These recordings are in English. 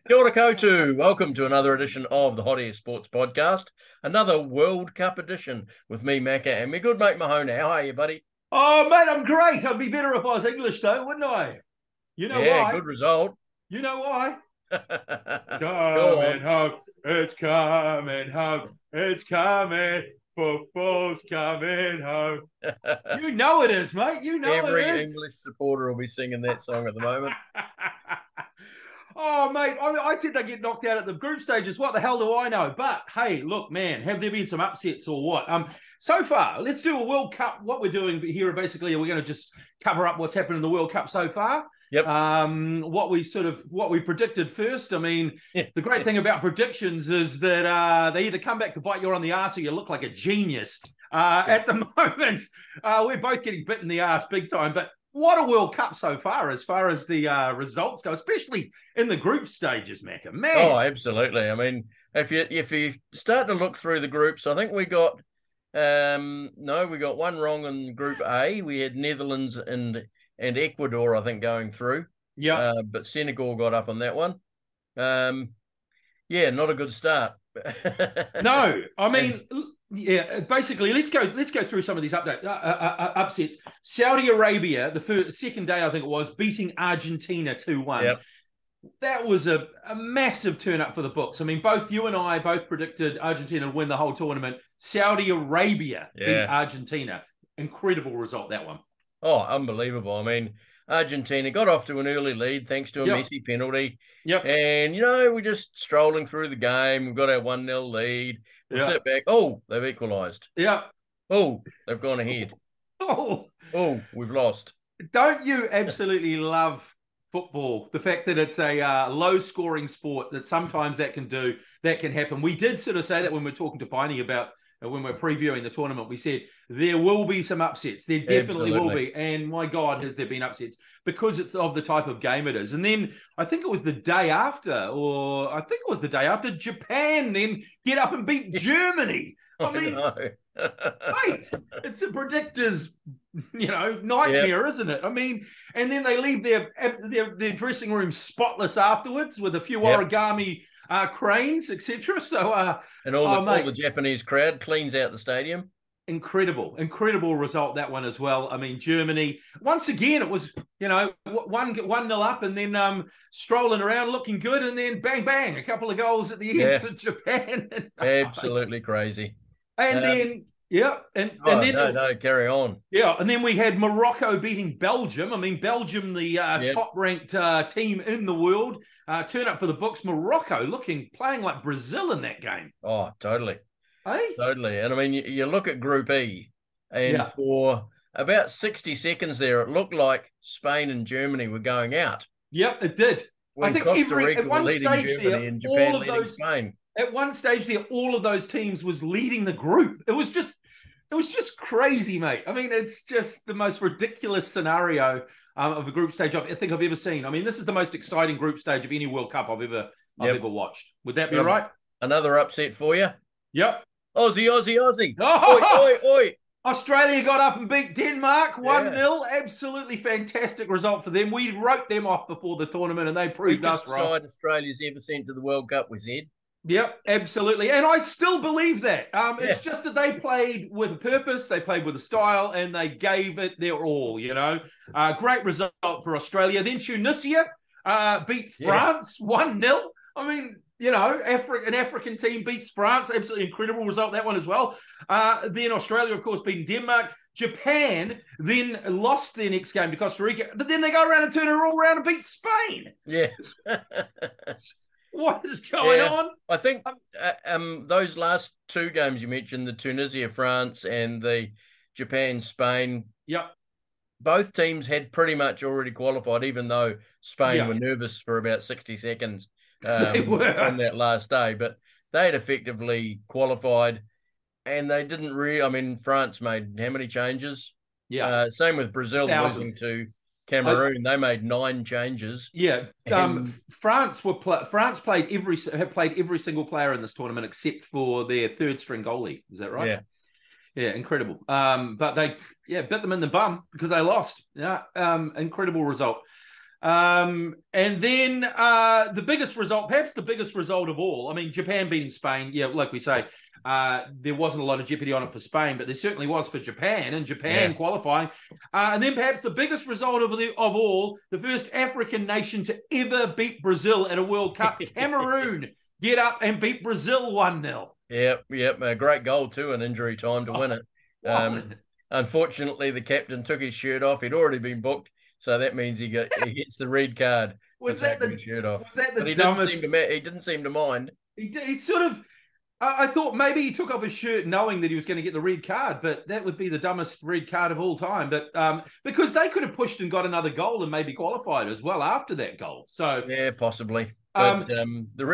Kia ora koutou. Welcome to another edition of the Hot Air Sports Podcast, another World Cup edition with me, Macca, and my good mate Mahona. How are you, buddy? Oh, mate, I'm great. I'd be better if I was English, though, wouldn't I? You know Yeah, why? good result. You know why? Go Coming on. home. It's coming home. It's coming. Football's coming home. You know it is, mate. You know it Every is. English supporter will be singing that song at the moment. Oh, mate, I said they get knocked out at the group stages. What the hell do I know? But hey, look, man, have there been some upsets or what? So far, let's do a World Cup. What we're doing here, basically, we're going to just cover up what's happened in the World Cup so far. Yep. What we predicted first. I mean, the great thing about predictions is that they either come back to bite you on the ass or you look like a genius. At the moment, we're both getting bit in the ass big time, but what a World Cup so far as the results go, especially in the group stages, Macca. Man. Oh, absolutely. I mean, if you start to look through the groups, I think we got we got one wrong in Group A. We had Netherlands and Ecuador, I think, going through. Yeah. But Senegal got up on that one. Yeah, not a good start. No, I mean, yeah. Basically, let's go through some of these upsets. Saudi Arabia, the second day, I think it was, beating Argentina 2-1. Yep. That was a massive turn up for the books. I mean, both you and I both predicted Argentina would win the whole tournament. Saudi Arabia beat Argentina. Incredible result, that one. Oh, unbelievable. I mean, Argentina got off to an early lead thanks to a Messi penalty. Yep. And, we're just strolling through the game. We've got our 1-0 lead. We sit back. Oh, they've equalised. Yeah. Oh, they've gone ahead. Oh, we've lost. Don't you absolutely love football? The fact that it's a low-scoring sport, that sometimes that can happen. We did sort of say that when we were talking to Piney about when we're previewing the tournament. We said there will be some upsets. There definitely will be. And my God, has there been upsets because it's of the type of game it is. And then I think it was the day after, Japan then get up and beat Germany. I mean, mate, it's a predictor's, nightmare, isn't it? I mean, and then they leave their dressing room spotless afterwards with a few origami cranes, etc. So, and all the Japanese crowd cleans out the stadium. Incredible result, that one as well. I mean, Germany, once again, it was, 1-0 up and then strolling around looking good, and then bang, bang, a couple of goals at the end for Japan. Absolutely crazy. And then, carry on. Yeah, and then we had Morocco beating Belgium. I mean, Belgium, the top-ranked team in the world, turn up for the books. Morocco playing like Brazil in that game. Oh, totally. Hey? Totally. And I mean, you look at Group E, and for about 60 seconds there, it looked like Spain and Germany were going out. Yep, it did. I think at one stage there, all of those Spain. At one stage there, all of those teams was leading the group. It was just crazy, mate. I mean, it's just the most ridiculous scenario of a group stage I think I've ever seen. I mean, this is the most exciting group stage of any World Cup I've ever watched. Would that be right? Another upset for you? Yep. Aussie. Oh! Oi. Australia got up and beat Denmark 1-0. Absolutely fantastic result for them. We wrote them off before the tournament, and they proved us right. Australia's ever sent to the World Cup, we said. Yep, absolutely. And I still believe that. It's just that they played with a purpose, they played with a style, and they gave it their all, Great result for Australia. Then Tunisia beat France 1-0. I mean, an African team beats France. Absolutely incredible result, that one as well. Then Australia, of course, beating Denmark. Japan then lost their next game to Costa Rica. But then they go around and turn it all around and beat Spain. Yeah. What is going on? I think those last two games you mentioned, the Tunisia, France, and the Japan, Spain. Yep. Both teams had pretty much already qualified, even though Spain were nervous for about 60 seconds they were on that last day. But they had effectively qualified, and they didn't really. I mean, France made how many changes? Yeah. Same with Brazil losing to Cameroon. They made 9 changes. Yeah. France played every single player in this tournament except for their third string goalie. Is that right? Yeah. Yeah, incredible. But they bit them in the bum because they lost. Yeah. Incredible result. And then the biggest result, perhaps the biggest result of all, I mean, Japan beating Spain. Yeah, like we say, there wasn't a lot of jeopardy on it for Spain, but there certainly was for Japan, and Japan qualifying. And then perhaps the biggest result of all, the first African nation to ever beat Brazil at a World Cup, Cameroon, get up and beat Brazil 1-0. Yep. A great goal too in injury time to win it. Unfortunately, the captain took his shirt off. He'd already been booked. So that means he gets the red card. Was that the shirt off? Was that the but he dumbest? He didn't seem to mind. He sort of. I thought maybe he took off his shirt knowing that he was going to get the red card, but that would be the dumbest red card of all time. But because they could have pushed and got another goal and maybe qualified as well after that goal. So yeah, possibly. But the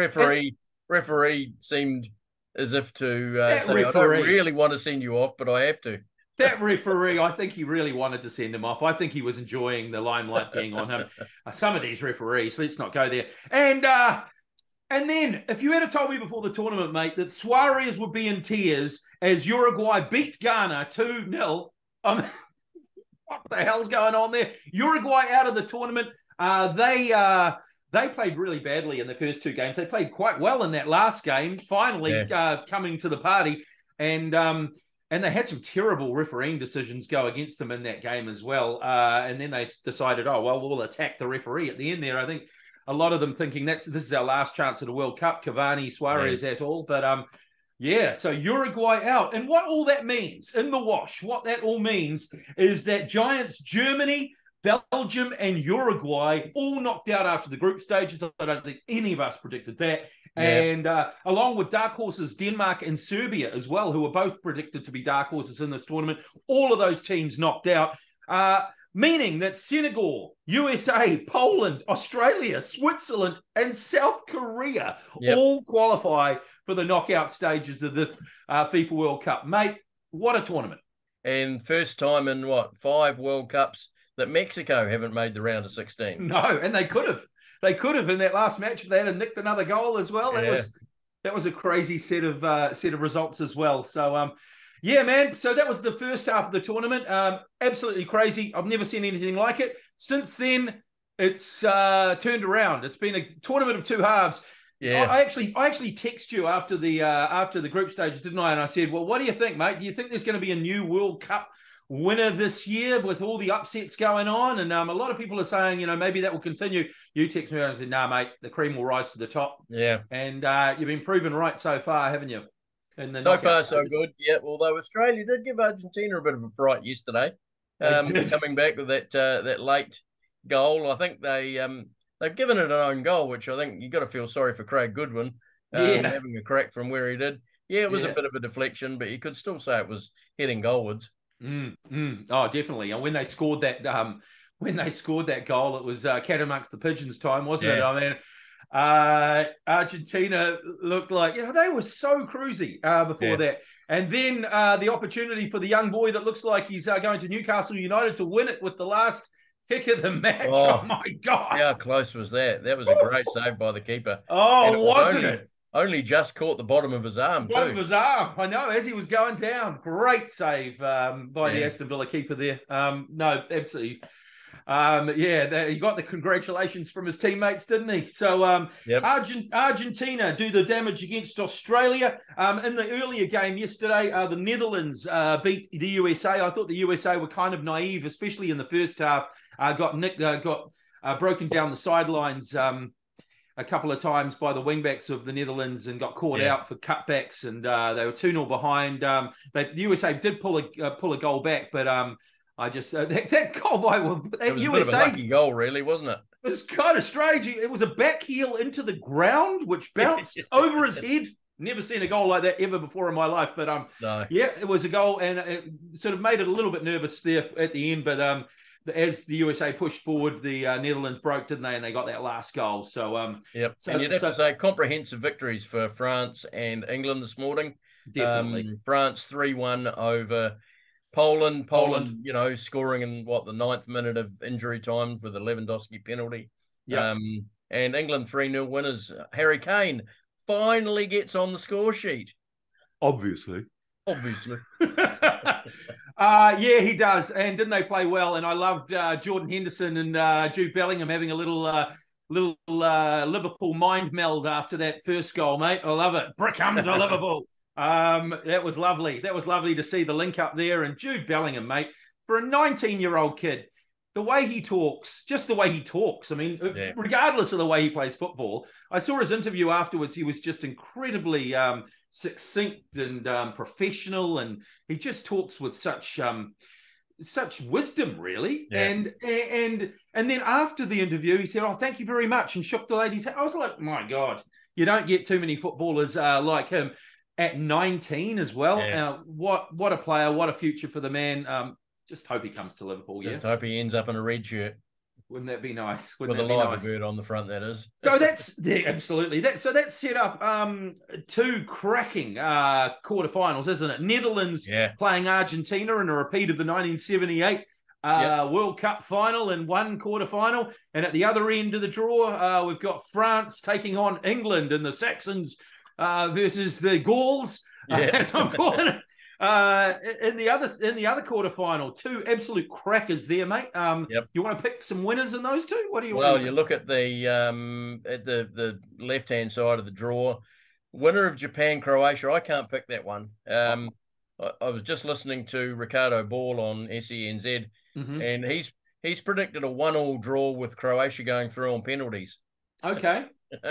referee seemed as if to say, I don't really want to send you off, but I have to. That referee, I think he really wanted to send him off. I think he was enjoying the limelight being on him. Some of these referees, let's not go there. And then, if you had told me before the tournament, mate, that Suarez would be in tears as Uruguay beat Ghana 2-0, what the hell's going on there? Uruguay out of the tournament. They played really badly in the first two games. They played quite well in that last game, finally coming to the party. And they had some terrible refereeing decisions go against them in that game as well. And then they decided, we'll attack the referee at the end there. I think a lot of them thinking this is our last chance at a World Cup, Cavani, Suarez et al. But so Uruguay out. And what all that means in the wash, what that all means is that giants Germany, Belgium, and Uruguay all knocked out after the group stages. I don't think any of us predicted that. And along with dark horses Denmark and Serbia as well, who were both predicted to be dark horses in this tournament, all of those teams knocked out, meaning that Senegal, USA, Poland, Australia, Switzerland, and South Korea all qualify for the knockout stages of this FIFA World Cup. Mate, what a tournament. And first time in, 5 World Cups that Mexico haven't made the round of 16. No, and they could have. They could have in that last match if they had nicked another goal as well. That was a crazy set of results as well. So man. So that was the first half of the tournament. Absolutely crazy. I've never seen anything like it. Since then, it's turned around. It's been a tournament of two halves. Yeah. I actually texted you after the group stages, didn't I? And I said, well, what do you think, mate? Do you think there's going to be a new World Cup winner this year with all the upsets going on? And a lot of people are saying, maybe that will continue. You text me and said, nah, mate, the cream will rise to the top. Yeah. And you've been proven right so far, haven't you? So far, so good. Yeah, although Australia did give Argentina a bit of a fright yesterday. Coming back with that late goal. I think they've given it an own goal, which I think you've got to feel sorry for Craig Goodwin having a crack from where he did. Yeah, it was a bit of a deflection, but you could still say it was heading goalwards. Oh, definitely. And when they scored that goal, it was cat amongst the pigeons time, wasn't it? I mean, Argentina looked like they were so cruisy before that, and then the opportunity for the young boy that looks like he's going to Newcastle United to win it with the last kick of the match. Oh my God! How close was that? That was a great save by the keeper. Oh, wasn't it? Only just caught the bottom of his arm. Bottom of his arm, I know, as he was going down. Great save by the Aston Villa keeper there. No, absolutely. He got the congratulations from his teammates, didn't he? So Argentina do the damage against Australia. In the earlier game yesterday, the Netherlands beat the USA. I thought the USA were kind of naive, especially in the first half. Got broken down the sidelines a couple of times by the wingbacks of the Netherlands and got caught out for cutbacks, and they were 2-0 behind. The USA did pull a goal back, but I just that goal by it was USA, a bit of a lucky goal, really, wasn't it? It was kind of strange. It was a back heel into the ground, which bounced over his head. Never seen a goal like that ever before in my life, but no. It was a goal, and it sort of made it a little bit nervous there at the end, but as the USA pushed forward, the Netherlands broke, didn't they? And they got that last goal. So, So, and you'd have to say comprehensive victories for France and England this morning. Definitely. France 3-1 over Poland. Poland, scoring in the 9th minute of injury time with the Lewandowski penalty. Yeah. And England 3-0 winners. Harry Kane finally gets on the score sheet. Obviously. Yeah, he does. And didn't they play well? And I loved Jordan Henderson and Jude Bellingham having a little Liverpool mind meld after that first goal, mate. I love it. Brickham to Liverpool. That was lovely. That was lovely to see the link up there. And Jude Bellingham, mate, for a 19-year-old kid, the way he talks, just the way he talks. I mean, regardless of the way he plays football, I saw his interview afterwards. He was just incredibly succinct and professional, and he just talks with such wisdom, really. Yeah. And then after the interview, he said, "Oh, thank you very much," and shook the lady's hand. I was like, "My God, you don't get too many footballers like him at 19 as well." Yeah. What a player! What a future for the man. Just hope he comes to Liverpool. Just hope he ends up in a red shirt. Wouldn't that be nice? With a live bird on the front, that is. So that's absolutely. That set up two cracking quarterfinals, isn't it? Netherlands playing Argentina in a repeat of the 1978 World Cup final in one quarterfinal. And at the other end of the draw, we've got France taking on England and the Saxons versus the Gauls, as I'm calling it. In the other quarterfinal, two absolute crackers there, mate. You want to pick some winners in those two? What do you want? Well, you look at the left-hand side of the draw. Winner of Japan-Croatia. I can't pick that one. I was just listening to Ricardo Ball on SENZ, and he's predicted a 1-1 draw with Croatia going through on penalties. Okay.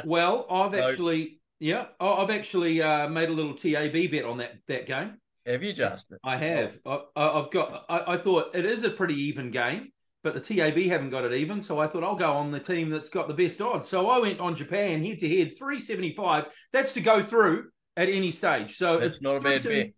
Well, I've actually made a little TAB bet on that game. Have you, Justin? I have. I thought it is a pretty even game, but the TAB haven't got it even, so I thought I'll go on the team that's got the best odds. So I went on Japan head-to-head, 375. That's to go through at any stage. So it's not a bad bet.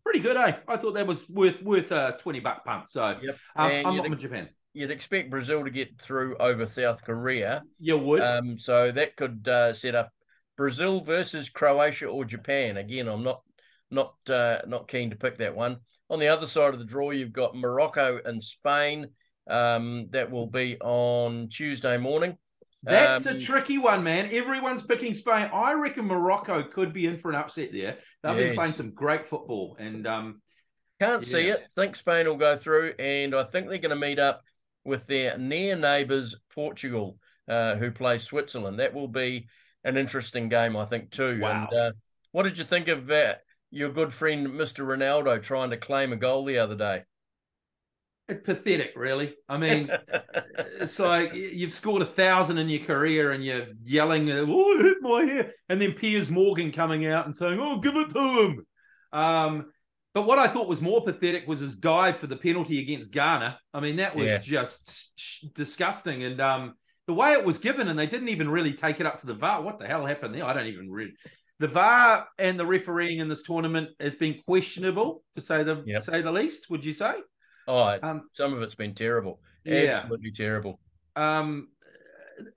Pretty good, eh? I thought that was worth a $20 punt. So I'm on Japan. You'd expect Brazil to get through over South Korea. You would. So that could set up Brazil versus Croatia or Japan. Again, I'm not keen to pick that one. On the other side of the draw, you've got Morocco and Spain. That will be on Tuesday morning. That's a tricky one, man. Everyone's picking Spain. I reckon Morocco could be in for an upset there. They've been playing some great football. And can't see it. Think Spain will go through, and I think they're going to meet up with their near neighbours, Portugal, who play Switzerland. That will be an interesting game, I think, too. Wow. And what did you think of that? Your good friend, Mr. Ronaldo, trying to claim a goal the other day? It's pathetic, really. I mean, it's like you've scored 1,000 in your career and you're yelling, "Oh, it hit my hair." And then Piers Morgan coming out and saying, "Oh, give it to him." But what I thought was more pathetic was his dive for the penalty against Ghana. I mean, that was just disgusting. And the way it was given, and they didn't even really take it up to the VAR. What the hell happened there? I don't even read. The VAR and the refereeing in this tournament has been questionable, to say the least. Would you say? Oh, some of it's been terrible. Absolutely terrible.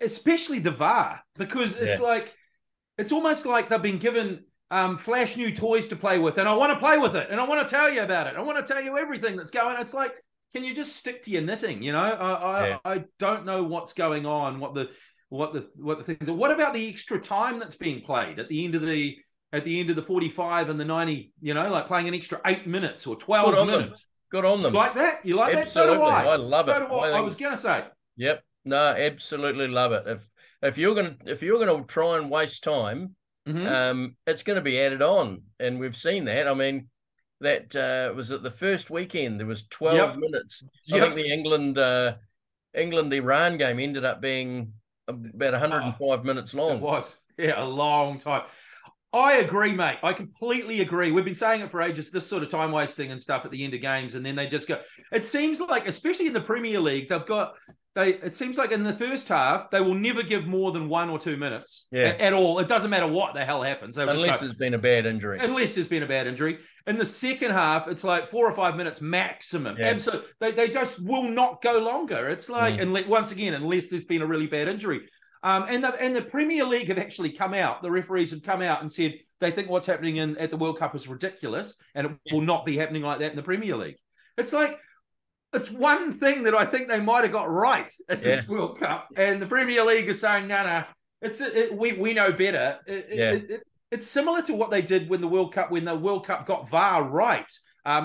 Especially the VAR, because it's almost like they've been given flash new toys to play with, and I want to play with it, and I want to tell you about it. I want to tell you everything that's going on. It's like, can you just stick to your knitting? You know, I don't know what's going on. What the things are. What about the extra time that's being played at the end of the 45 and the 90, like playing an extra 8 minutes or 12 minutes? Good on them. You like that? You like absolutely. that? So do I. I love it. I was gonna say. Yep. No, absolutely love it. If you're gonna try and waste time, it's gonna be added on. And we've seen that. I mean, that was at the first weekend, there was 12 minutes. I think the England-Iran game ended up being about 105 minutes long. It was, a long time. I agree, mate. I completely agree. We've been saying it for ages, this sort of time wasting and stuff at the end of games, and then they just go. It seems like, especially in the Premier League, it seems like in the first half, they will never give more than 1 or 2 minutes at all. It doesn't matter what the hell happens. Unless there's been a bad injury. In the second half, it's like 4 or 5 minutes maximum. Yeah. Absolutely. They just will not go longer. It's like, once again, unless there's been a really bad injury. And the Premier League have actually come out, the referees have come out and said they think what's happening at the World Cup is ridiculous, and it will not be happening like that in the Premier League. It's like, it's one thing that I think they might have got right at this World Cup, and the Premier League is saying, no, we know better. It's similar to what they did when the World Cup got VAR right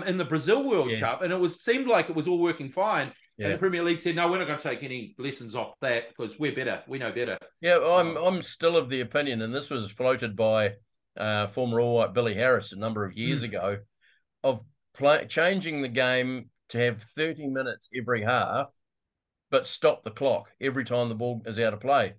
in the Brazil World Cup, and it seemed like it was all working fine. And the Premier League said, "No, we're not going to take any lessons off that because we're better. We know better." Yeah, I'm still of the opinion, and this was floated by former All White Billy Harris a number of years ago, of changing the game to have 30 minutes every half, but stop the clock every time the ball is out of play.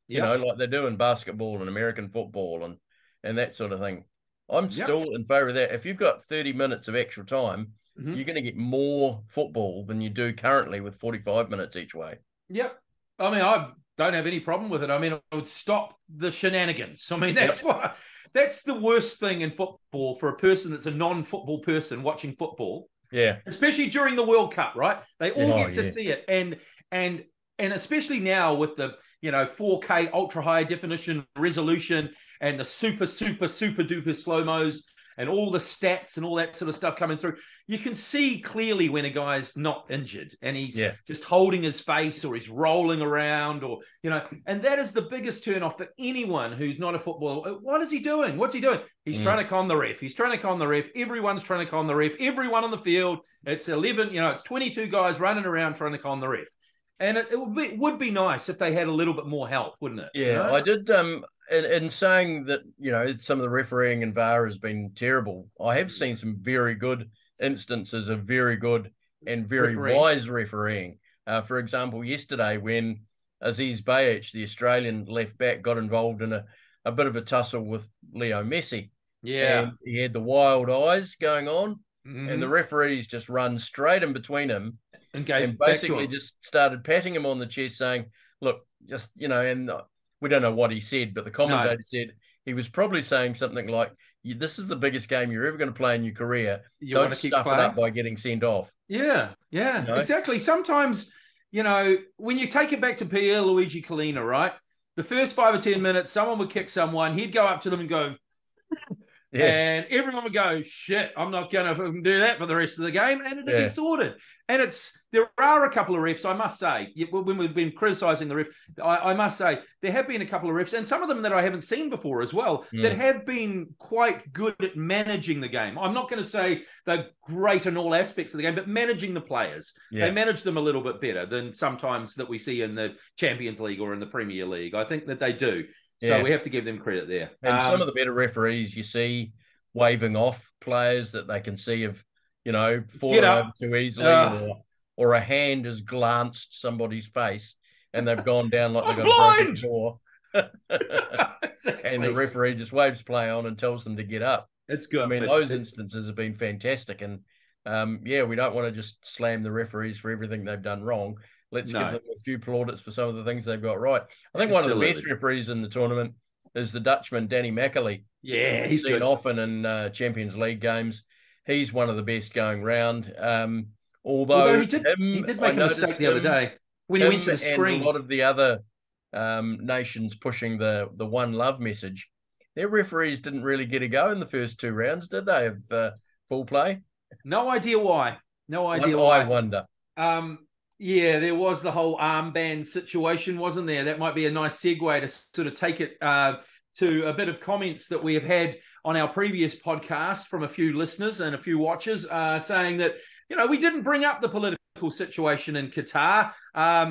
You know, like they do in basketball and American football and that sort of thing. I'm still in favour of that. If you've got 30 minutes of extra time, you're going to get more football than you do currently with 45 minutes each way. Yep. I mean, I don't have any problem with it. I mean, it would stop the shenanigans. I mean, that's the worst thing in football for a person that's a non-football person watching football. Yeah. Especially during the World Cup, right? They all get to see it. And especially now with the 4K ultra high definition resolution and the super duper slow-mos and all the stats and all that sort of stuff coming through, you can see clearly when a guy's not injured and he's just holding his face or he's rolling around or, and that is the biggest turn-off for anyone who's not a footballer. What is he doing? What's he doing? He's trying to con the ref. He's trying to con the ref. Everyone's trying to con the ref. Everyone on the field. It's 11, it's 22 guys running around trying to con the ref. And it would be nice if they had a little bit more help, wouldn't it? Yeah, I did. In saying that, some of the refereeing and VAR has been terrible, I have seen some very good instances of very good and very wise refereeing. For example, yesterday when Aziz Behich, the Australian left back, got involved in a bit of a tussle with Leo Messi. Yeah. And he had the wild eyes going on, and the referees just run straight in between him and basically just started patting him on the chest saying, look, just, and we don't know what he said, but the commentator said he was probably saying something like, this is the biggest game you're ever going to play in your career. Don't stuff it up by getting sent off. Yeah, exactly. Sometimes, when you take it back to Pierluigi Collina, right? The first 5 or 10 minutes, someone would kick someone. He'd go up to them and go, and everyone would go, shit, I'm not going to do that for the rest of the game. And it'd be sorted. And there are a couple of refs, I must say, when we've been criticising the ref, I must say, there have been a couple of refs, and some of them that I haven't seen before as well, that have been quite good at managing the game. I'm not going to say they're great in all aspects of the game, but managing the players. Yeah. They manage them a little bit better than sometimes that we see in the Champions League or in the Premier League. I think that they do. So we have to give them credit there. And some of the better referees you see waving off players that they can see have, fallen over too easily or a hand has glanced somebody's face and they've gone down like they've got a broken jaw. Exactly. And the referee just waves play on and tells them to get up. It's good. I mean, those instances have been fantastic. And, we don't want to just slam the referees for everything they've done wrong. Let's give them a few plaudits for some of the things they've got right. I think one of the best referees in the tournament is the Dutchman, Danny Mackelly. Yeah, he's seen often in Champions League games. He's one of the best going round. Although he did make a mistake the other day when he went to the screen. And a lot of the other nations pushing the one love message, their referees didn't really get a go in the first 2 rounds, did they, of full play? No idea why. I wonder. Yeah, there was the whole armband situation, wasn't there? That might be a nice segue to sort of take it to a bit of comments that we have had on our previous podcast from a few listeners and a few watchers saying that, we didn't bring up the political situation in Qatar.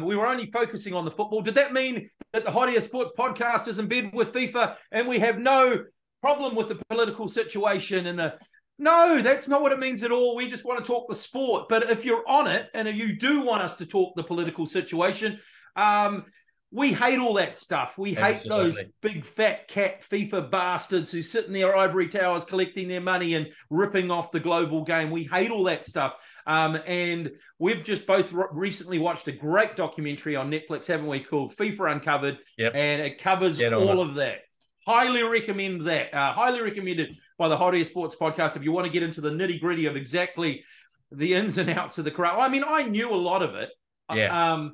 We were only focusing on the football. Did that mean that the Hot Air Sports podcast is in bed with FIFA and we have no problem with the political situation and the... No, that's not what it means at all. We just want to talk the sport. But if you're on it and if you do want us to talk the political situation, we hate all that stuff. We hate those big fat cat FIFA bastards who sit in their ivory towers collecting their money and ripping off the global game. We hate all that stuff. And we've just both recently watched a great documentary on Netflix, haven't we, called FIFA Uncovered. Yep. And it covers all of that. Highly recommend that. Highly recommended by the Hot Air Sports podcast if you want to get into the nitty-gritty of exactly the ins and outs of the crowd. I mean, I knew a lot of it. Yeah.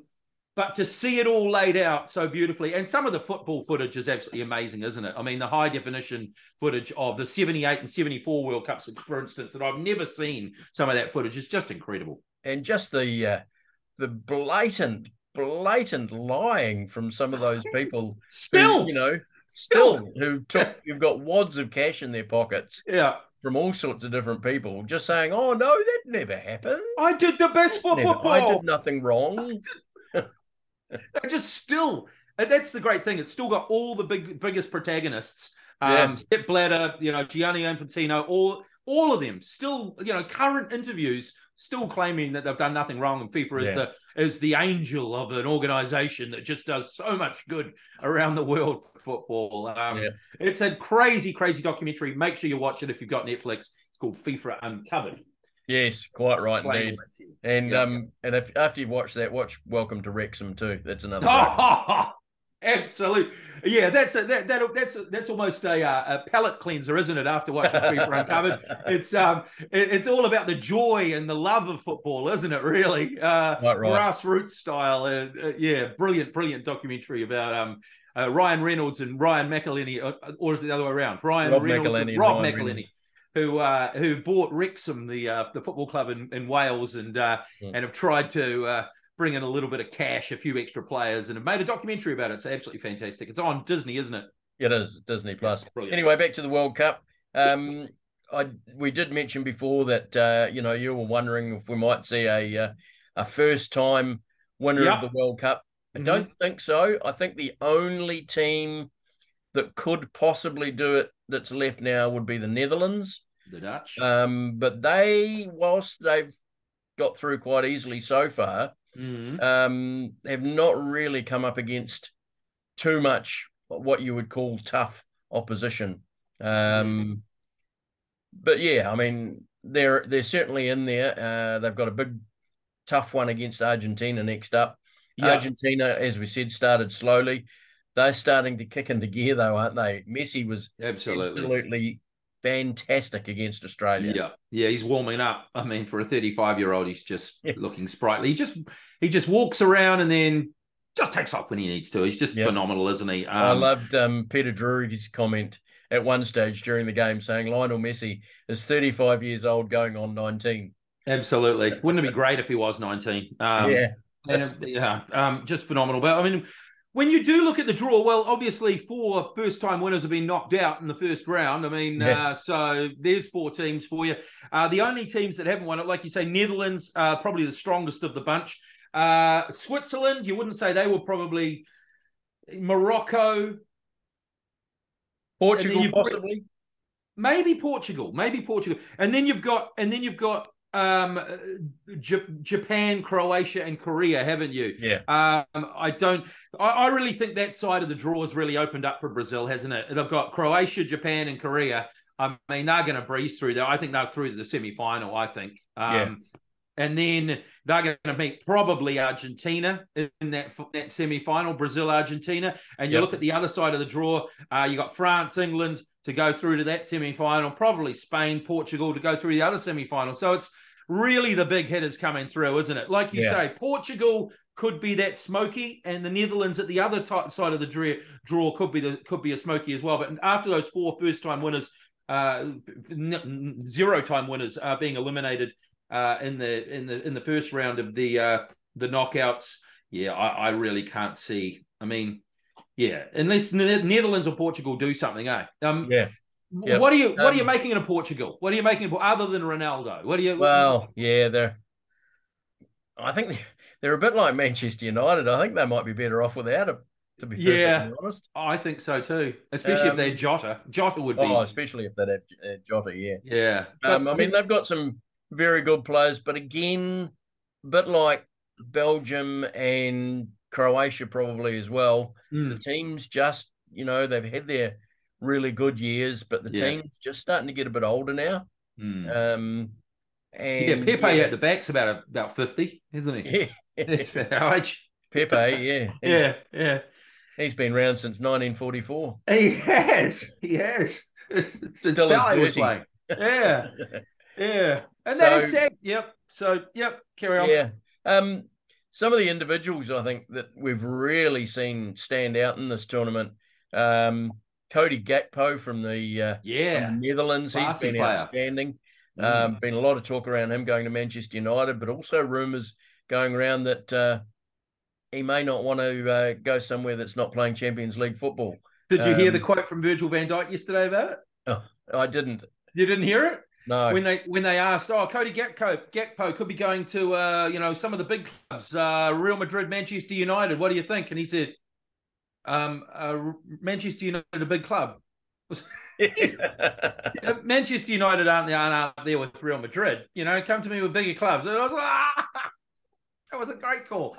But to see it all laid out so beautifully, and some of the football footage is absolutely amazing, isn't it? I mean, the high definition footage of the 78 and 74 World Cups, for instance, that I've never seen some of that footage is just incredible. And just the blatant lying from some of those people still, who, still who took, you've got wads of cash in their pockets Yeah. from all sorts of different people, just saying, "Oh no, that never happened. I did the best for I did football. nothing wrong." They're just still, and that's the great thing. It's still got all the biggest protagonists. Yeah, Sepp Blatter, Gianni Infantino, all of them still, current interviews still claiming that they've done nothing wrong, and FIFA is the angel of an organization that just does so much good around the world for football. It's a crazy, crazy documentary. Make sure you watch it if you've got Netflix. It's called FIFA Uncovered. yes, quite right indeed. And and if after you've watched that, watch Welcome to Wrexham too. That's another. Absolutely, yeah. That's almost a palate cleanser, isn't it? After watching FIFA Uncovered, it's all about the joy and the love of football, isn't it? Really, right. Grassroots style. Brilliant documentary about Ryan Reynolds and Ryan McElhenney, or is it the other way around? Rob McElhenney. Who bought Wrexham, the football club in Wales, and have tried to bring in a little bit of cash, a few extra players, and have made a documentary about it. It's absolutely fantastic. It's on Disney, isn't it? It is Disney Plus. Yeah, anyway, back to the World Cup. We did mention before that you were wondering if we might see a first-time winner of the World Cup. I don't think so. I think the only team that could possibly do it that's left now would be the Netherlands. The Dutch. But whilst they've got through quite easily so far, have not really come up against too much what you would call tough opposition. But yeah, I mean, they're certainly in there. They've got a big, tough one against Argentina next up. Argentina, as we said, started slowly. They're starting to kick into gear, though, aren't they? Messi was absolutely fantastic against Australia. Yeah, he's warming up. I mean, for a 35-year-old, he's just looking sprightly. He just walks around and then just takes off when he needs to. He's just phenomenal, isn't he? I loved Peter Drury's comment at one stage during the game saying Lionel Messi is 35 years old going on 19. Absolutely. Wouldn't it be great if he was 19? Just phenomenal. But I mean, when you do look at the draw, well, obviously 4 first-time winners have been knocked out in the first round. I mean, so there's 4 teams for you. The only teams that haven't won it, like you say, Netherlands, probably the strongest of the bunch. Switzerland, you wouldn't say they were probably. Morocco. Portugal, possibly. Maybe Portugal. And then you've got Japan, Croatia, and Korea, haven't you? Yeah. I really think that side of the draw has really opened up for Brazil, hasn't it? They've got Croatia, Japan, and Korea. I mean, they're going to breeze through there. I think they're through to the semi-final, I think. And then they're going to meet probably Argentina in that semi-final, Brazil, Argentina. And you look at the other side of the draw, you got France, England to go through to that semi-final, probably Spain, Portugal to go through the other semi-final. So it's really the big hitters coming through, isn't it? Like you say, Portugal could be that smoky, and the Netherlands at the other side of the draw could be a smoky as well. But after those 4 first-time winners, 0-time winners are being eliminated in the first round of the knockouts. I really can't see. I mean, unless Netherlands or Portugal do something, eh? What are you making of Portugal? What are you making of other than Ronaldo? What do you? Well, I think they're a bit like Manchester United. I think they might be better off without him. To be perfectly honest, I think so too. Especially if they're Jota. Jota would be. Especially if they have Jota. Yeah. I mean, they've got some very good players, but again, a bit like Belgium and Croatia probably as well. The teams just, they've had their really good years, but the team's just starting to get a bit older now. And Pepe at the back's about 50, isn't he? That's about our age. Pepe, yeah. He's been around since 1944. He has. Still as dirty. Yeah. And that is sad. Yep. So, carry on. Yeah. Some of the individuals I think that we've really seen stand out in this tournament. Cody Gakpo from the Netherlands. He's been outstanding. Been a lot of talk around him going to Manchester United, but also rumours going around that he may not want to go somewhere that's not playing Champions League football. Did you hear the quote from Virgil van Dijk yesterday about it? Oh, I didn't. You didn't hear it? No. When they asked, Cody Gakpo could be going to some of the big clubs, Real Madrid, Manchester United. What do you think? And he said, Manchester United, a big club. Manchester United aren't there with Real Madrid. Come to me with bigger clubs. And I was like, that was a great call.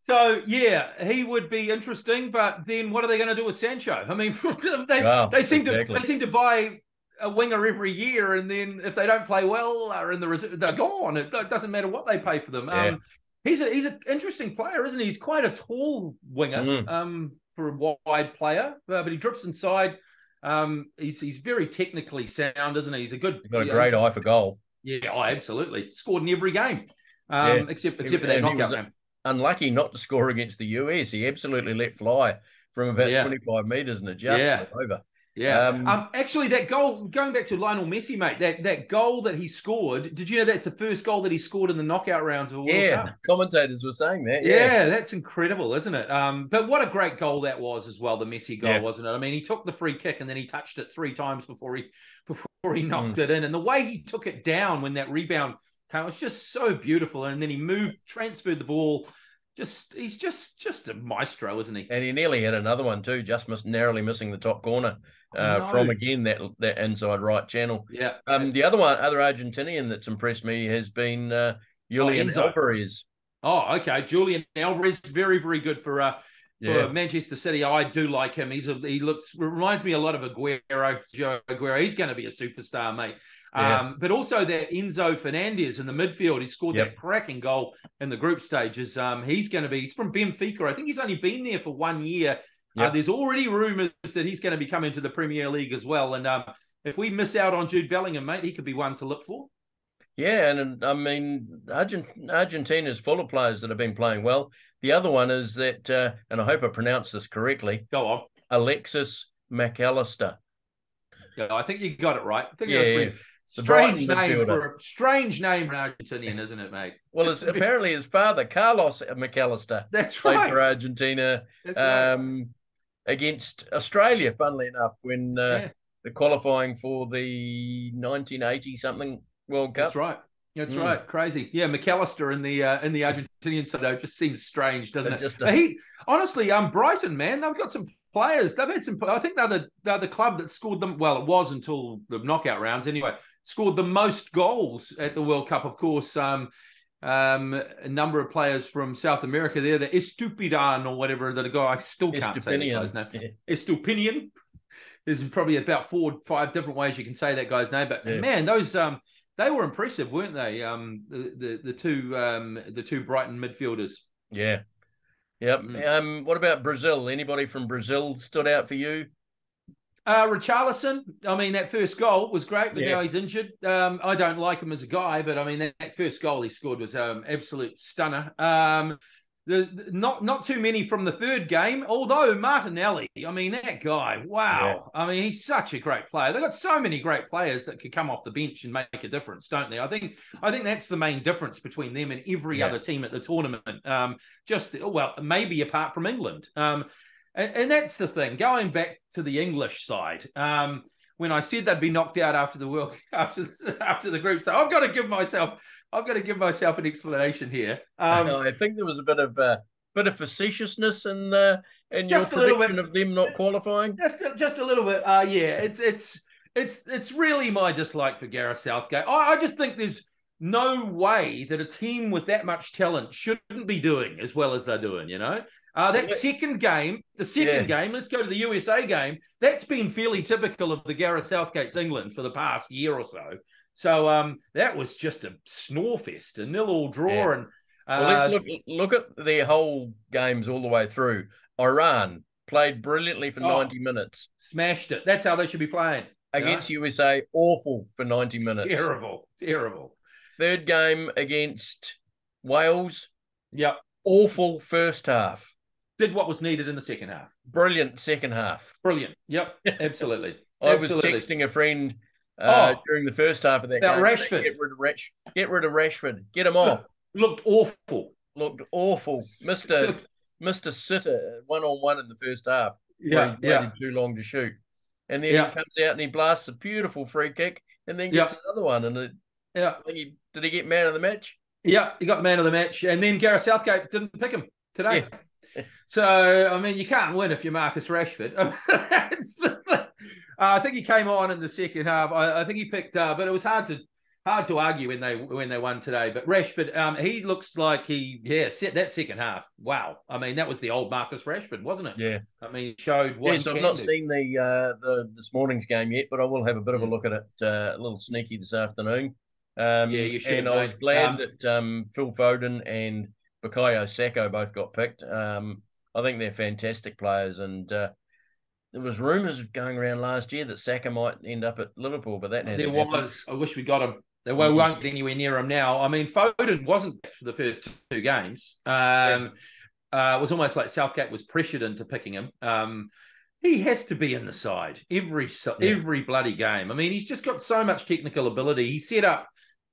So yeah, he would be interesting. But then, what are they going to do with Sancho? I mean, they seem to buy a winger every year, and then if they don't play well, they're gone. It doesn't matter what they pay for them. Yeah. He's an interesting player, isn't he? He's quite a tall winger for a wide player, but he drifts inside. He's very technically sound, isn't he? He's got a great eye for goal. Yeah, absolutely. Scored in every game, except for that knockout game. Unlucky not to score against the US. He absolutely let fly from about 25 metres and it just went over. Yeah. Actually, that goal, going back to Lionel Messi, mate, that goal that he scored, did you know that's the first goal that he scored in the knockout rounds of a World Cup? Yeah, commentators were saying that. Yeah, that's incredible, isn't it? But what a great goal that was as well, the Messi goal, wasn't it? I mean, he took the free kick and then he touched it 3 times before he knocked it in. And the way he took it down when that rebound came, it was just so beautiful. And then he transferred the ball. He's just a maestro, isn't he? And he nearly had another one too, just narrowly missing the top corner. From again that inside right channel. Yeah. The other Argentinian that's impressed me has been Julian Alvarez. Oh, okay. Julian Alvarez, very, very good for Manchester City. I do like him. He reminds me a lot of Joe Aguero. He's going to be a superstar, mate. Yeah. But also that Enzo Fernandez in the midfield, he scored that cracking goal in the group stages. He's from Benfica. I think he's only been there for 1 year. There's already rumours that he's going to be coming to the Premier League as well. And if we miss out on Jude Bellingham, mate, he could be one to look for. Yeah, and I mean, Argentina's full of players that have been playing well. The other one is that, and I hope I pronounced this correctly. Go on. Alexis McAllister. Yeah, I think you got it right. I think Strange name for an Argentinian, isn't it, mate? Well, apparently his father, Carlos McAllister, played for Argentina against Australia, funnily enough, when the qualifying for the 1980-something World Cup. That's right. That's right. Crazy. Yeah, McAllister in the Argentinian side just seems strange, doesn't it? He honestly, Brighton, man, they've got some players. They've had some. I think they're the club that scored them. Well, it was until the knockout rounds. Anyway, scored the most goals at the World Cup. Of course, a number of players from South America there. The Estupidan or whatever that a guy. I still can't say that guy's name. Estupinian. There's probably about 4 or 5 different ways you can say that guy's name. But man, those they were impressive, weren't they? The two Brighton midfielders. Yeah. Yep. What about Brazil? Anybody from Brazil stood out for you? Richarlison. I mean, that first goal was great, but now he's injured. I don't like him as a guy, but I mean, that first goal he scored was absolute stunner. Not too many from the third game, although Martinelli, I mean, that guy, wow. Yeah. I mean, he's such a great player. They've got so many great players that could come off the bench and make a difference, don't they? I think that's the main difference between them and every other team at the tournament. Maybe apart from England. And that's the thing. Going back to the English side, when I said they'd be knocked out after the after the group, so I've got to give myself an explanation here. I think there was a bit of facetiousness in your prediction of them not qualifying. Just a little bit. It's really my dislike for Gareth Southgate. I just think there's no way that a team with that much talent shouldn't be doing as well as they're doing. Second game, let's go to the USA game. That's been fairly typical of the Gareth Southgate's England for the past year or so. So that was just a snore fest, a 0-0 draw. Yeah. And let's look at their whole games all the way through. Iran played brilliantly for 90 minutes. Smashed it. That's how they should be playing. Against USA, awful for 90 minutes. Terrible. Third game against Wales. Yep. Awful first half. Did what was needed in the second half. Brilliant second half. Brilliant. Yep. Absolutely. I was texting a friend during the first half of that game. Rashford. Get rid of Rashford. Get him off. Looked awful. Mr. Sitter 1-on-1 in the first half. where Yeah, he's yeah, waited too long to shoot. And then he yeah, comes out and he blasts a beautiful free kick and then gets yeah, another one. And yeah, I think did he get man of the match? yeah. He got the man of the match, and then Gareth Southgate didn't pick him today. Yeah. So I mean, you can't win if you're Marcus Rashford. I think he came on in the second half. I think he picked, but it was hard to argue when they won today. But Rashford, he looks like set that second half. Wow, I mean that was the old Marcus Rashford, wasn't it? Yeah. I mean, showed what Yes, he I've can not do. seen the this morning's game yet, but I will have a bit of a look at it, a little sneaky this afternoon. Yeah, you should, And I was mate. glad that Phil Foden and Bukayo Saka both got picked. I think they're fantastic players, and there was rumours going around last year that Saka might end up at Liverpool, but that There hasn't happened. was. I wish we got him. They won't get anywhere near him now. I mean, Foden wasn't for the first two games. Yeah. It was almost like Southgate was pressured into picking him. He has to be in the side every bloody game. I mean, he's just got so much technical ability. He set up,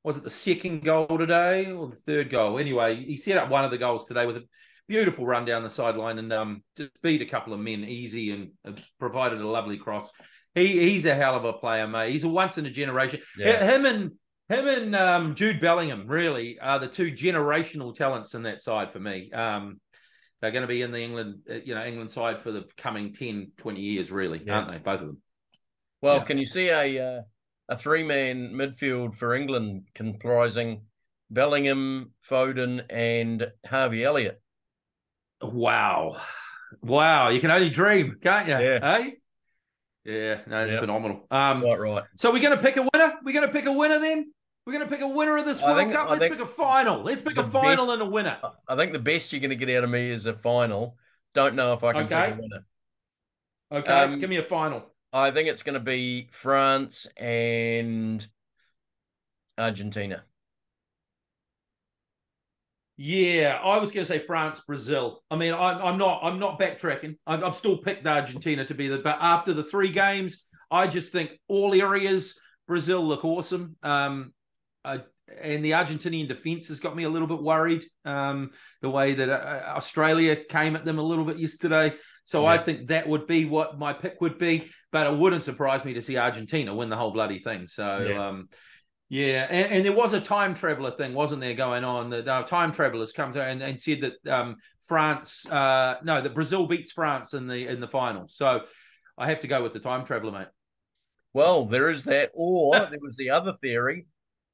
was it the second goal today or the third goal? Anyway, he set up one of the goals today with a beautiful run down the sideline and just beat a couple of men easy and provided a lovely cross. He's a hell of a player, mate. He's a once in a generation. Yeah. Him and Jude Bellingham really are the two generational talents in that side for me. They're going to be in the England side for the coming 10, 20 years, really, aren't they? Both of them. Well, can you see a three-man midfield for England comprising Bellingham, Foden, and Harvey Elliott? Wow. You can only dream, can't you? Yeah. Hey? Yeah, no, it's phenomenal. Quite right. So we're going to pick a winner? We're going to pick a winner then? We're going to pick a winner of this World Cup? Let's pick a final. Let's pick a final and a winner. I think the best you're going to get out of me is a final. Don't know if I can pick a winner. Okay, give me a final. I think it's going to be France and Argentina. Yeah, I was going to say France, Brazil. I mean, I'm not backtracking. I've still picked Argentina to be but after the three games, I just think all areas Brazil look awesome. And the Argentinian defense has got me a little bit worried. The way that Australia came at them a little bit yesterday. So I think that would be what my pick would be. But it wouldn't surprise me to see Argentina win the whole bloody thing. So, and there was a time traveler thing, wasn't there, going on? The time travelers come to and said that that Brazil beats France in the final. So I have to go with the time traveler, mate. Well, there is that. Or there was the other theory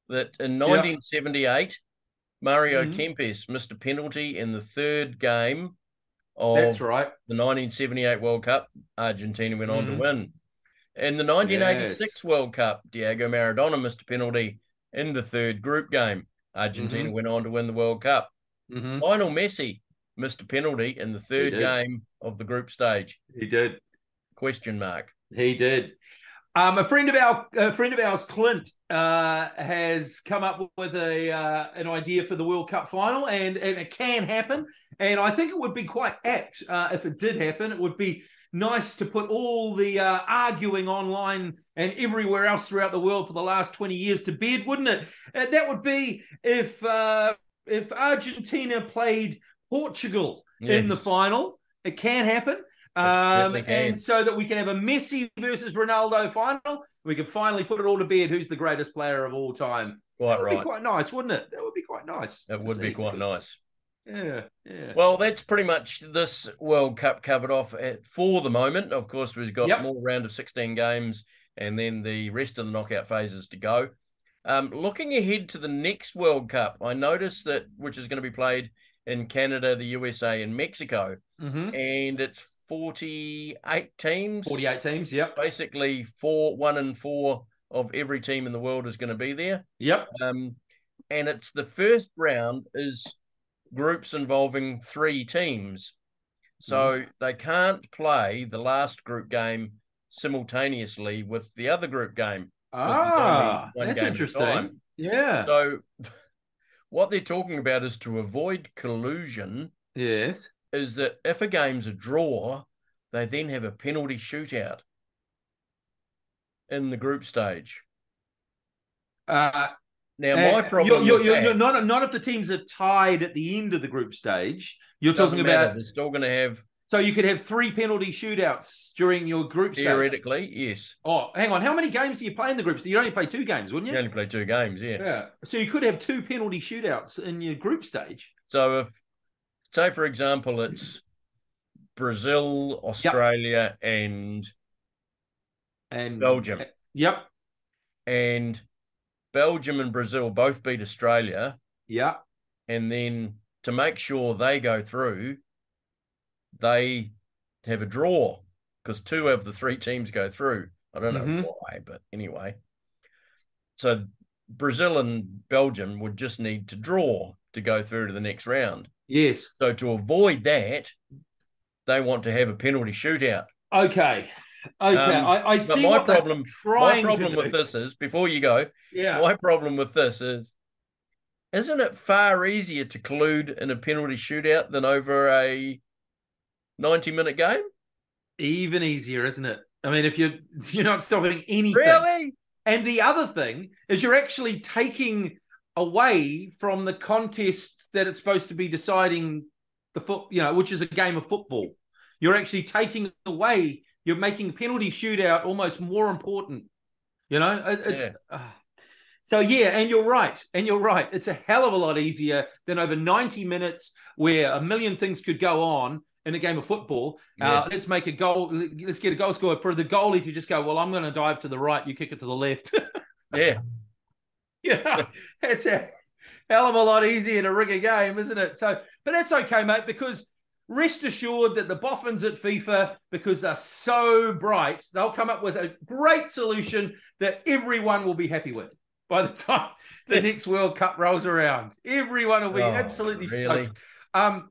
that in 1978, Mario Kempes missed a penalty in the third game of the 1978 World Cup. Argentina went on to win. In the 1986 World Cup, Diego Maradona missed a penalty in the third group game. Argentina went on to win the World Cup. Lionel Messi missed a penalty in the third game of the group stage. He did. Question mark. He did. A friend of ours, Clint, has come up with an idea for the World Cup final, and it can happen. And I think it would be quite apt if it did happen. It would be nice to put all the arguing online and everywhere else throughout the world for the last 20 years to bed, wouldn't it? That would be if Argentina played Portugal in the final. It can happen. And so that we can have a Messi versus Ronaldo final, we can finally put it all to bed. Who's the greatest player of all time? That would be quite nice, wouldn't it? That would be quite nice. It would be quite nice. Yeah. Well, that's pretty much this World Cup covered off for the moment. Of course, we've got more round of 16 games and then the rest of the knockout phases to go. Looking ahead to the next World Cup, I noticed that, which is going to be played in Canada, the USA, and Mexico, and it's 48 teams. 48 teams, yep. Basically, 1 in 4 of every team in the world is going to be there. Yep. And it's the first round is groups involving 3 teams. So they can't play the last group game simultaneously with the other group game. That's interesting. Yeah. So what they're talking about is to avoid collusion. Yes. Is that if a game's a draw, they then have a penalty shootout in the group stage. Now, my problem not if the teams are tied at the end of the group stage. You're talking about they're still going to have So you could have 3 penalty shootouts during your group stage. Theoretically, yes. Oh, hang on. How many games do you play in the groups? You only play 2 games, wouldn't you? You only play 2 games, yeah. Yeah. So you could have 2 penalty shootouts in your group stage. So if, say, for example, it's Brazil, Australia, and Belgium. Yep. And Belgium and Brazil both beat Australia. Yeah. And then to make sure they go through, they have a draw because 2 of the 3 teams go through. I don't know why, but anyway. So Brazil and Belgium would just need to draw to go through to the next round. Yes. So to avoid that, they want to have a penalty shootout. Okay. I see my what problem. My problem with this is, before you go, yeah. My problem with this is, isn't it far easier to collude in a penalty shootout than over a 90-minute game? Even easier, isn't it? I mean, if you're not stopping anything. Really? And the other thing is you're actually taking away from the contest that it's supposed to be deciding which is a game of football. You're actually taking away, you're making penalty shootout almost more important. So and you're right. It's a hell of a lot easier than over 90 minutes where a million things could go on in a game of football. Let's make a goal. Let's get a goal scored. For the goalie to just go, well, I'm going to dive to the right, you kick it to the left. It's a hell of a lot easier to rig a game, isn't it? So, but that's okay, mate, because rest assured that the boffins at FIFA, because they're so bright, they'll come up with a great solution that everyone will be happy with by the time the next World Cup rolls around. Everyone will be absolutely stoked. I'll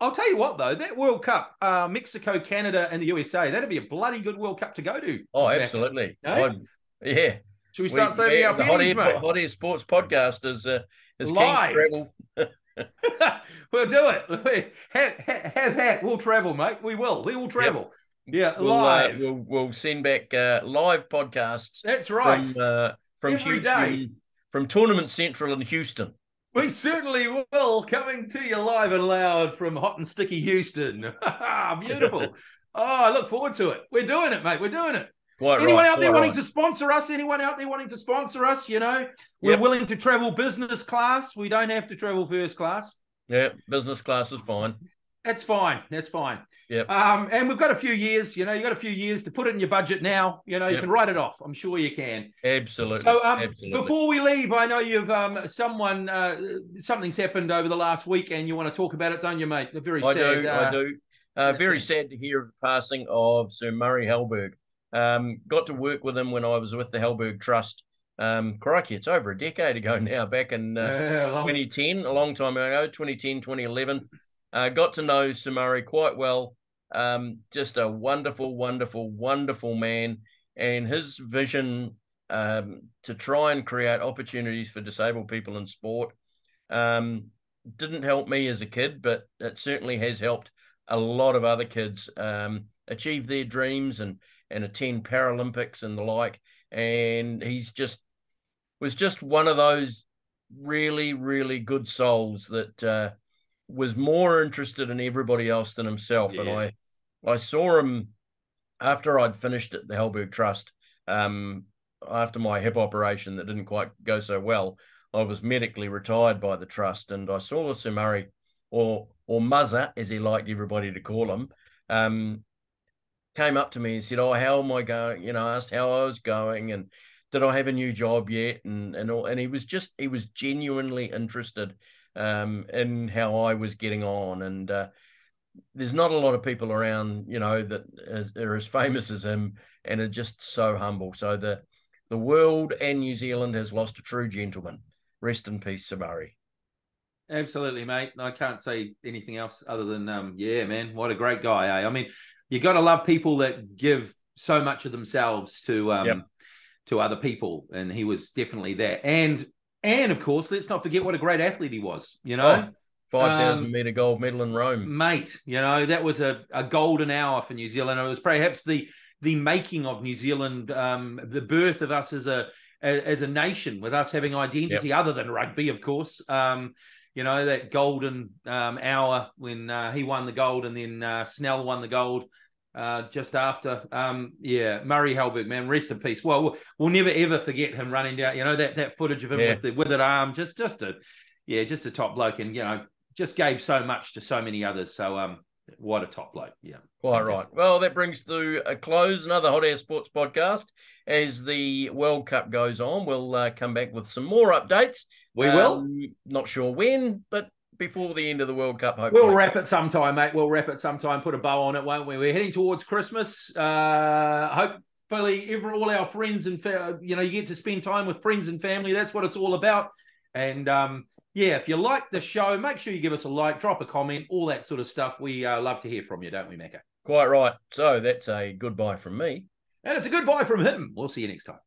tell you what, though, that World Cup, Mexico, Canada, and the USA, that'd be a bloody good World Cup to go to. Oh, absolutely. Yeah. Should we start saving our pennies, mate? Hot Air Sports Podcast is live. Travel. We'll do it. Have we'll travel, mate. We will travel. Yep. Yeah, live. We'll send back live podcasts. That's right. From every Houston, day. From Tournament Central in Houston. We certainly will. Coming to you live and loud from hot and sticky Houston. Beautiful. I look forward to it. We're doing it, mate. We're doing it. Anyone out there wanting to sponsor us? We're willing to travel business class. We don't have to travel first class. Yeah, business class is fine. That's fine. Yep. And we've got a few years. You got a few years to put it in your budget now. You can write it off. I'm sure you can. Absolutely. So Absolutely. Before we leave, I know you've something's happened over the last week, and you want to talk about it, don't you, mate? I do. Very sad to hear of the passing of Sir Murray Halberg. Got to work with him when I was with the Halberg Trust. Crikey, it's over a decade ago now, back in 2010, a long time ago, 2010, 2011. Got to know Sir Murray quite well. Just a wonderful, wonderful, wonderful man. And his vision to try and create opportunities for disabled people in sport didn't help me as a kid, but it certainly has helped a lot of other kids achieve their dreams and attend Paralympics and the like. And was just one of those really, really good souls that was more interested in everybody else than himself. Yeah. And I saw him after I'd finished at the Halberg Trust, after my hip operation that didn't quite go so well. I was medically retired by the trust, and I saw Sir Murray, or Muzza, as he liked everybody to call him, came up to me and said, "Oh, how am I going?" Asked how I was going and did I have a new job yet, and he was genuinely interested in how I was getting on. And there's not a lot of people around, that are as famous as him and are just so humble. So the world and New Zealand has lost a true gentleman. Rest in peace, Sir Murray. Absolutely, mate. I can't say anything else other than, man, what a great guy. I mean, you got to love people that give so much of themselves to other people, and he was definitely that. And of course, let's not forget what a great athlete he was. 5,000 meter gold medal in Rome, mate. That was a golden hour for New Zealand. It was perhaps the making of New Zealand, the birth of us as a nation, with us having identity other than rugby, of course. you know, that golden hour when he won the gold, and then Snell won the gold just after. Murray Halberg, man, rest in peace. Well, we'll never ever forget him running down. You know, that footage of him with the withered arm, just a top bloke, and you know, just gave so much to so many others. So what a top bloke. Yeah, quite right. Well, that brings to a close another Hot Air Sports podcast. As the World Cup goes on, we'll come back with some more updates. We will. Not sure when, but before the end of the World Cup, hopefully. We'll wrap it sometime, mate. We'll wrap it sometime. Put a bow on it, won't we? We're heading towards Christmas. Hopefully, all our friends and you get to spend time with friends and family. That's what it's all about. And if you like the show, make sure you give us a like, drop a comment, all that sort of stuff. We love to hear from you, don't we, Macca? Quite right. So that's a goodbye from me. And it's a goodbye from him. We'll see you next time.